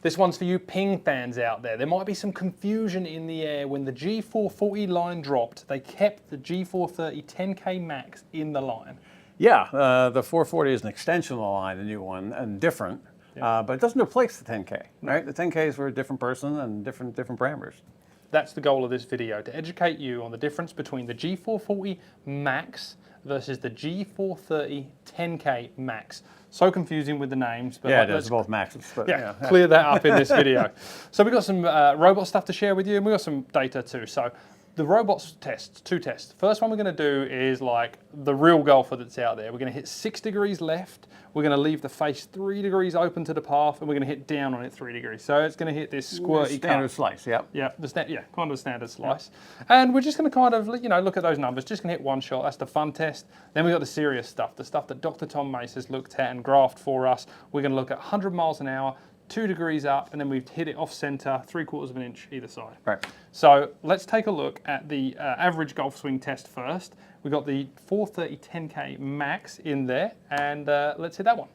This one's for you ping fans out there. There might be some confusion in the air. When the G440 line dropped, they kept the G430 10K Max in the line. Yeah, the 440 is an extension of the line, the new one, and different, but it doesn't replace the 10K, right? The 10K is for a different person and different parameters. That's the goal of this video, to educate you on the difference between the G440 Max versus the G430 10K Max. So confusing with the names, but yeah, it is, both Maxes. But yeah, clear that up in this video. So we've got some robot stuff to share with you, and we've got some data too. So the robots test, two tests. First one we're going to do is like the real golfer that's out there. We're going to hit 6 degrees left. We're going to leave the face 3 degrees open to the path, and we're going to hit down on it 3 degrees. So it's going to hit this squirty standard slice. Yep. Yeah, kind of a standard slice. Yep. And we're just going to kind of, look at those numbers. Just going to hit one shot. That's the fun test. Then we've got the serious stuff, the stuff that Dr. Tom Mace has looked at and graphed for us. We're going to look at 100 miles an hour, 2 degrees up, and then we've hit it off center, 3/4 of an inch either side. Right. So let's take a look at the average golf swing test first. We've got the 430 10K Max in there, and let's hit that one.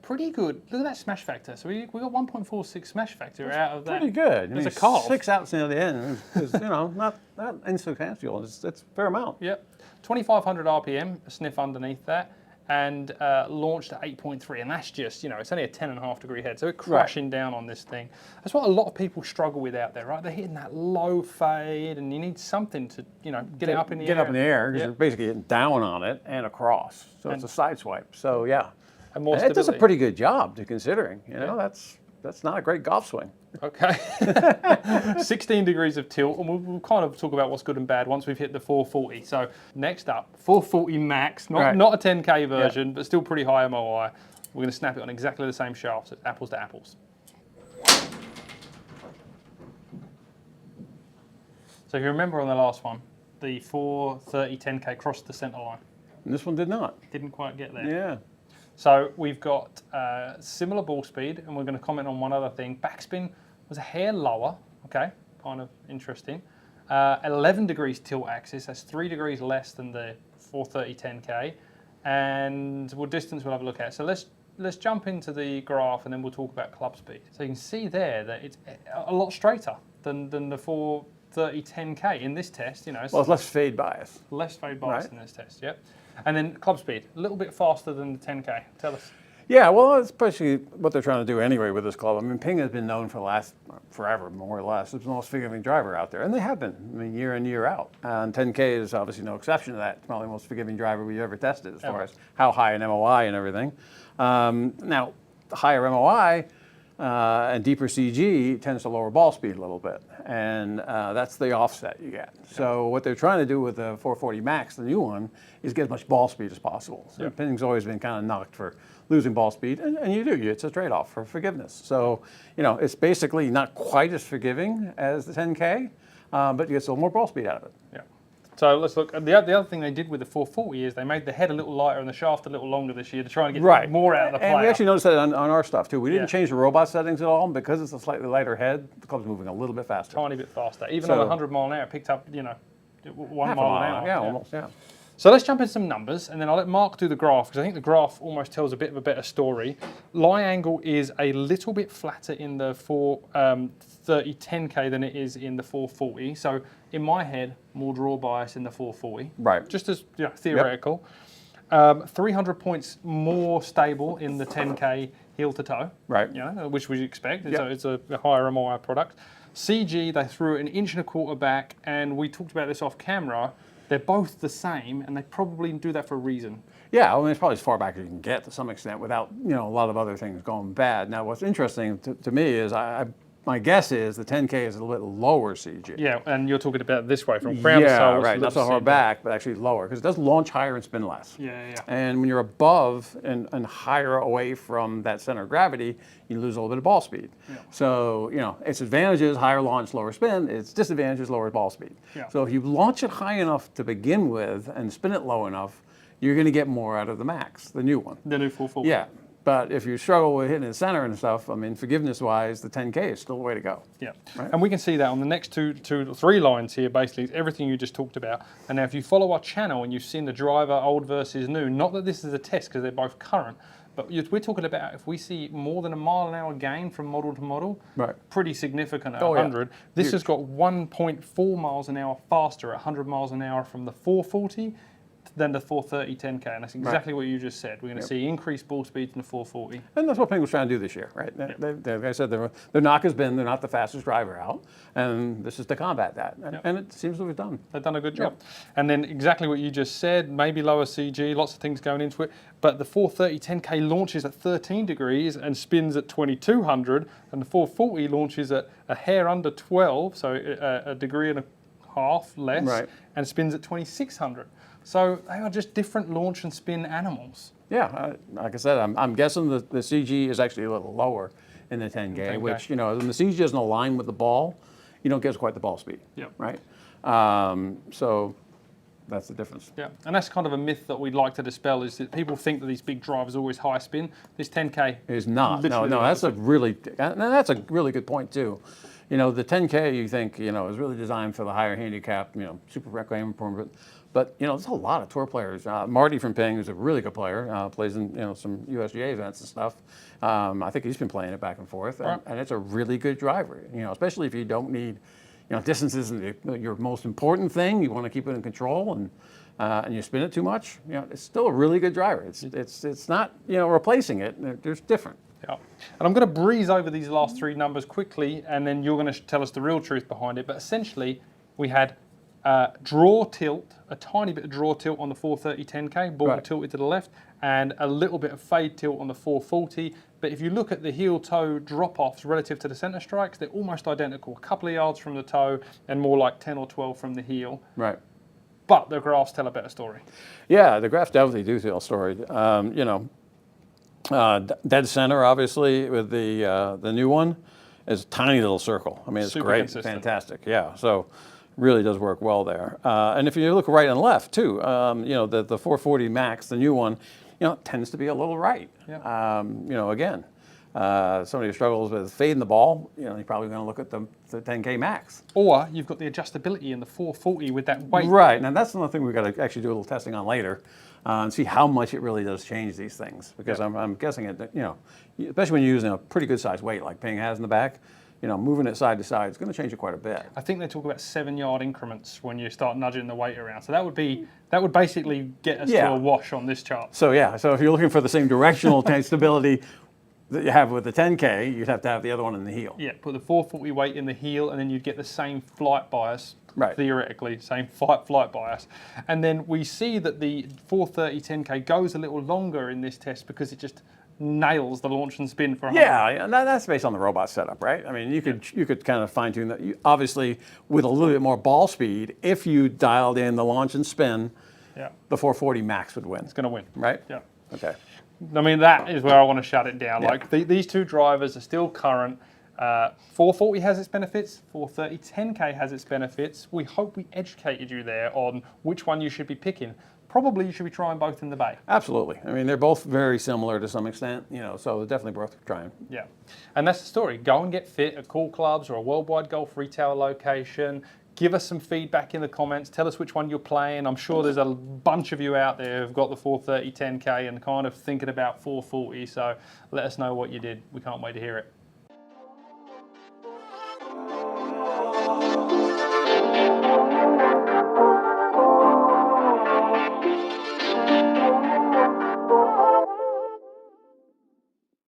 Pretty good. Look at that smash factor. So we got 1.46 smash factor out of that. Pretty good. There's a call. 6 outs near the end is, not insubstantial. It's a fair amount. Yep. 2,500 RPM, a sniff underneath that, and launched at 8.3. And that's just, it's only a 10.5 degree head. So we're crashing down on this thing. That's what a lot of people struggle with out there, right? They're hitting that low fade, and you need something to, get it up in the air. Get up in the air, because you're basically getting down on it and across. So it's a side swipe. So yeah. And more it does a pretty good job, to considering. That's not a great golf swing. Okay. 16 degrees of tilt, and we'll kind of talk about what's good and bad once we've hit the 440. So next up, 440 Max, not a 10K version, but still pretty high MOI. We're going to snap it on exactly the same shaft, so it's apples to apples. So if you remember on the last one, the 430 10K crossed the center line. And this one did not. Didn't quite get there. Yeah. So we've got similar ball speed, and we're going to comment on one other thing. Backspin was a hair lower, okay, kind of interesting. 11 degrees tilt axis, that's 3 degrees less than the 430 10K, and distance we'll have a look at. So let's jump into the graph, and then we'll talk about club speed. So you can see there that it's a lot straighter than the 430 10K in this test. Well, it's less fade bias. Less fade bias in this test, yep. And then club speed, a little bit faster than the 10K. Tell us. Yeah, well, it's basically what they're trying to do anyway with this club. I mean, Ping has been known for the last forever, more or less. It's the most forgiving driver out there, and they have been. I mean, year in, year out. And 10K is obviously no exception to that. It's probably the most forgiving driver we've ever tested as far as how high an MOI and everything. Now, higher MOI and deeper CG tends to lower ball speed a little bit, and that's the offset you get. So what they're trying to do with the 440 Max, the new one, is get as much ball speed as possible. So Ping's always been kind of knocked for losing ball speed, and you do. It's a trade-off for forgiveness. So it's basically not quite as forgiving as the 10K, but you get still more ball speed out of it. Yeah. So let's look. The other thing they did with the 440 is they made the head a little lighter and the shaft a little longer this year to try and get more out of the player. And we actually noticed that on our stuff too. We didn't change the robot settings at all, because it's a slightly lighter head. The club's moving a little bit faster. Tiny bit faster. Even on 100 mile an hour, it picked up 1 mile an hour. Yeah, almost. Yeah. So let's jump into some numbers, and then I'll let Mark do the graph, because I think the graph almost tells a bit of a better story. Lie angle is a little bit flatter in the 430 10K than it is in the 440. So in my head, more draw bias in the 440. Right. Just as theoretical. 300 points more stable in the 10K heel to toe. Right. Which we expect. It's a higher MOI product. CG, they threw it 1.25 inches back, and we talked about this off camera. They're both the same, and they probably do that for a reason. Yeah, I mean, it's probably as far back as you can get to some extent without, a lot of other things going bad. Now, what's interesting to me is my guess is the 10K is a little bit lower CG. Yeah, and you're talking about this way, from ground to sole. Yeah, right, not so far back, but actually lower, because it does launch higher and spin less. Yeah. And when you're above and higher away from that center of gravity, you lose a little bit of ball speed. Yeah. So, its advantages, higher launch, lower spin. Its disadvantages, lower ball speed. Yeah. So if you launch it high enough to begin with and spin it low enough, you're going to get more out of the Max, the new one. The new 440. Yeah. But if you struggle with hitting the center and stuff, I mean, forgiveness-wise, the 10K is still the way to go. Yeah, right? And we can see that on the next three lines here, basically, everything you just talked about. And now if you follow our channel and you've seen the driver, old versus new, not that this is a test because they're both current, but we're talking about if we see more than a mile an hour gain from model to model, right. pretty significant at Oh, 100. Yeah. This Huge. has got 1.4 miles an hour faster at 100 miles an hour from the 440 than the 430 10K, and that's exactly what you just said. We're going to see increased ball speeds in the 440. And that's what Ping was trying to do this year, right? Like I said, their knock has been they're not the fastest driver out, and this is to combat that. And it seems to have done. They've done a good job. And then exactly what you just said, maybe lower CG, lots of things going into it, but the 430 10K launches at 13 degrees and spins at 2200, and the 440 launches at a hair under 12, so a degree and a half less, right. and spins at 2600. So they are just different launch and spin animals. Yeah, like I said, I'm guessing the CG is actually a little lower in the 10K, which, you know, when the CG doesn't align with the ball, you don't get quite the ball speed, right? So that's the difference. Yeah, and that's kind of a myth that we'd like to dispel, is that people think that these big drivers are always high spin. This 10K is not. No, that's a really good point too. You know, the 10K you think, you know, is really designed for the higher handicap, you know, super reclaim performance. But, you know, there's a lot of tour players. Marty from Ping, who's a really good player, plays in, you know, some USGA events and stuff. I think he's been playing it back and forth, and it's a really good driver, you know, especially if you don't need, you know, distance isn't your most important thing. You want to keep it in control, and you spin it too much, you know, it's still a really good driver. It's not, you know, replacing it. There's different. Yeah. And I'm going to breeze over these last three numbers quickly, and then you're going to tell us the real truth behind it. But essentially, we had draw tilt, a tiny bit of draw tilt on the 430 10K, ball tilted to the left, and a little bit of fade tilt on the 440. But if you look at the heel toe drop-offs relative to the center strikes, they're almost identical. A couple of yards from the toe and more like 10 or 12 from the heel. Right. But the graphs tell a better story. Yeah, the graphs definitely do tell a story. You know, dead center, obviously, with the new one is a tiny little circle. I mean, it's Super great, consistent. fantastic. Yeah, so really does work well there. And if you look right and left too, you know, the 440 Max, the new one, you know, tends to be a little right. Yeah. You know, again, somebody who struggles with fading the ball, you know, you're probably going to look at the 10K Max. Or you've got the adjustability in the 440 with that weight. Right, and that's another thing we've got to actually do a little testing on later. And see how much it really does change these things, because I'm guessing it, you know, especially when you're using a pretty good sized weight like Ping has in the back, you know, moving it side to side is going to change it quite a bit. I think they talk about 7-yard increments when you start nudging the weight around. So that would basically get us to a wash on this chart. So yeah, so if you're looking for the same directional stability that you have with the 10K, you'd have to have the other one in the heel. Yeah, put the 440 weight in the heel, and then you'd get the same flight bias. Right. Theoretically, same flight bias. And then we see that the 430 10K goes a little longer in this test because it just nails the launch and spin for 100. Yeah, and that's based on the robot setup, right? I mean, you could kind of fine tune that. Obviously, with a little bit more ball speed, if you dialed in the launch and spin, the 440 Max would win. It's going to win. Right? Yeah. Okay. I mean, that is where I want to shut it down. Like these two drivers are still current. 440 has its benefits, 430 10K has its benefits. We hope we educated you there on which one you should be picking. Probably you should be trying both in the bay. Absolutely. I mean, they're both very similar to some extent, you know, so they're definitely worth trying. Yeah. And that's the story. Go and get fit at CoolClubs or a worldwide golf retail location. Give us some feedback in the comments. Tell us which one you're playing. I'm sure there's a bunch of you out there who've got the 430 10K and kind of thinking about 440. So let us know what you did. We can't wait to hear it.